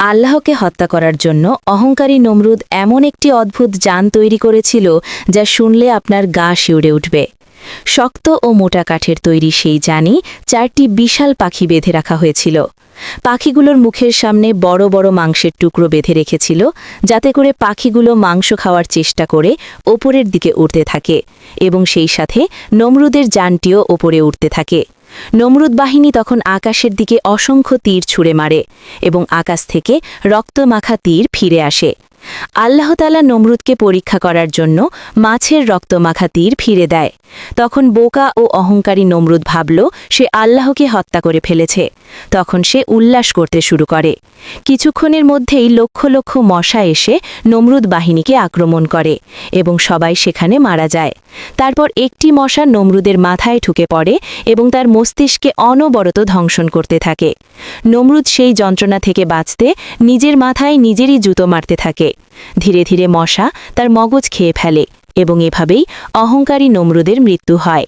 আল্লাহকে হত্যা করার জন্য অহংকারী নমরুদ এমন একটি অদ্ভুত যান তৈরি করেছিল যা শুনলে আপনার গা শিউরে উঠবে। শক্ত ও মোটা কাঠের তৈরি সেই যানই 4টি বিশাল পাখি বেঁধে রাখা হয়েছিল। পাখিগুলোর মুখের সামনে বড় বড় মাংসের টুকরো বেঁধে রেখেছিল, যাতে করে পাখিগুলো মাংস খাওয়ার চেষ্টা করে ওপরের দিকে উঠতে থাকে এবং সেই সাথে নমরুদের যানটিও ওপরে উঠতে থাকে। নমরুদ বাহিনী তখন আকাশের দিকে অসংখ্য তীর ছুঁড়ে মারে এবং আকাশ থেকে রক্তমাখা তীর ফিরে আসে। আল্লাহ তাআলা নমরুদকে পরীক্ষা করার জন্য মাছের রক্তমাখা তীর ফিরে দেয়। তখন বোকা ও অহংকারী নমরুদ ভাবল সে আল্লাহকে হত্যা করে ফেলেছে। তখন সে উল্লাস করতে শুরু করে। কিছুক্ষণের মধ্যেই লক্ষ লক্ষ মশা এসে নমরুদ বাহিনীকে আক্রমণ করে এবং সবাই সেখানে মারা যায়। তারপর একটি মশা নমরুদের মাথায় ঢুকে পড়ে এবং তার মস্তিষ্কে অনবরত ধ্বংসন করতে থাকে। নমরুদ সেই যন্ত্রণা থেকে বাঁচতে নিজের মাথায় নিজেরই জুতো মারতে থাকে। ধীরে ধীরে মশা তার মগজ খেয়ে ফেলে এবং এভাবেই অহংকারী নমরুদের মৃত্যু হয়।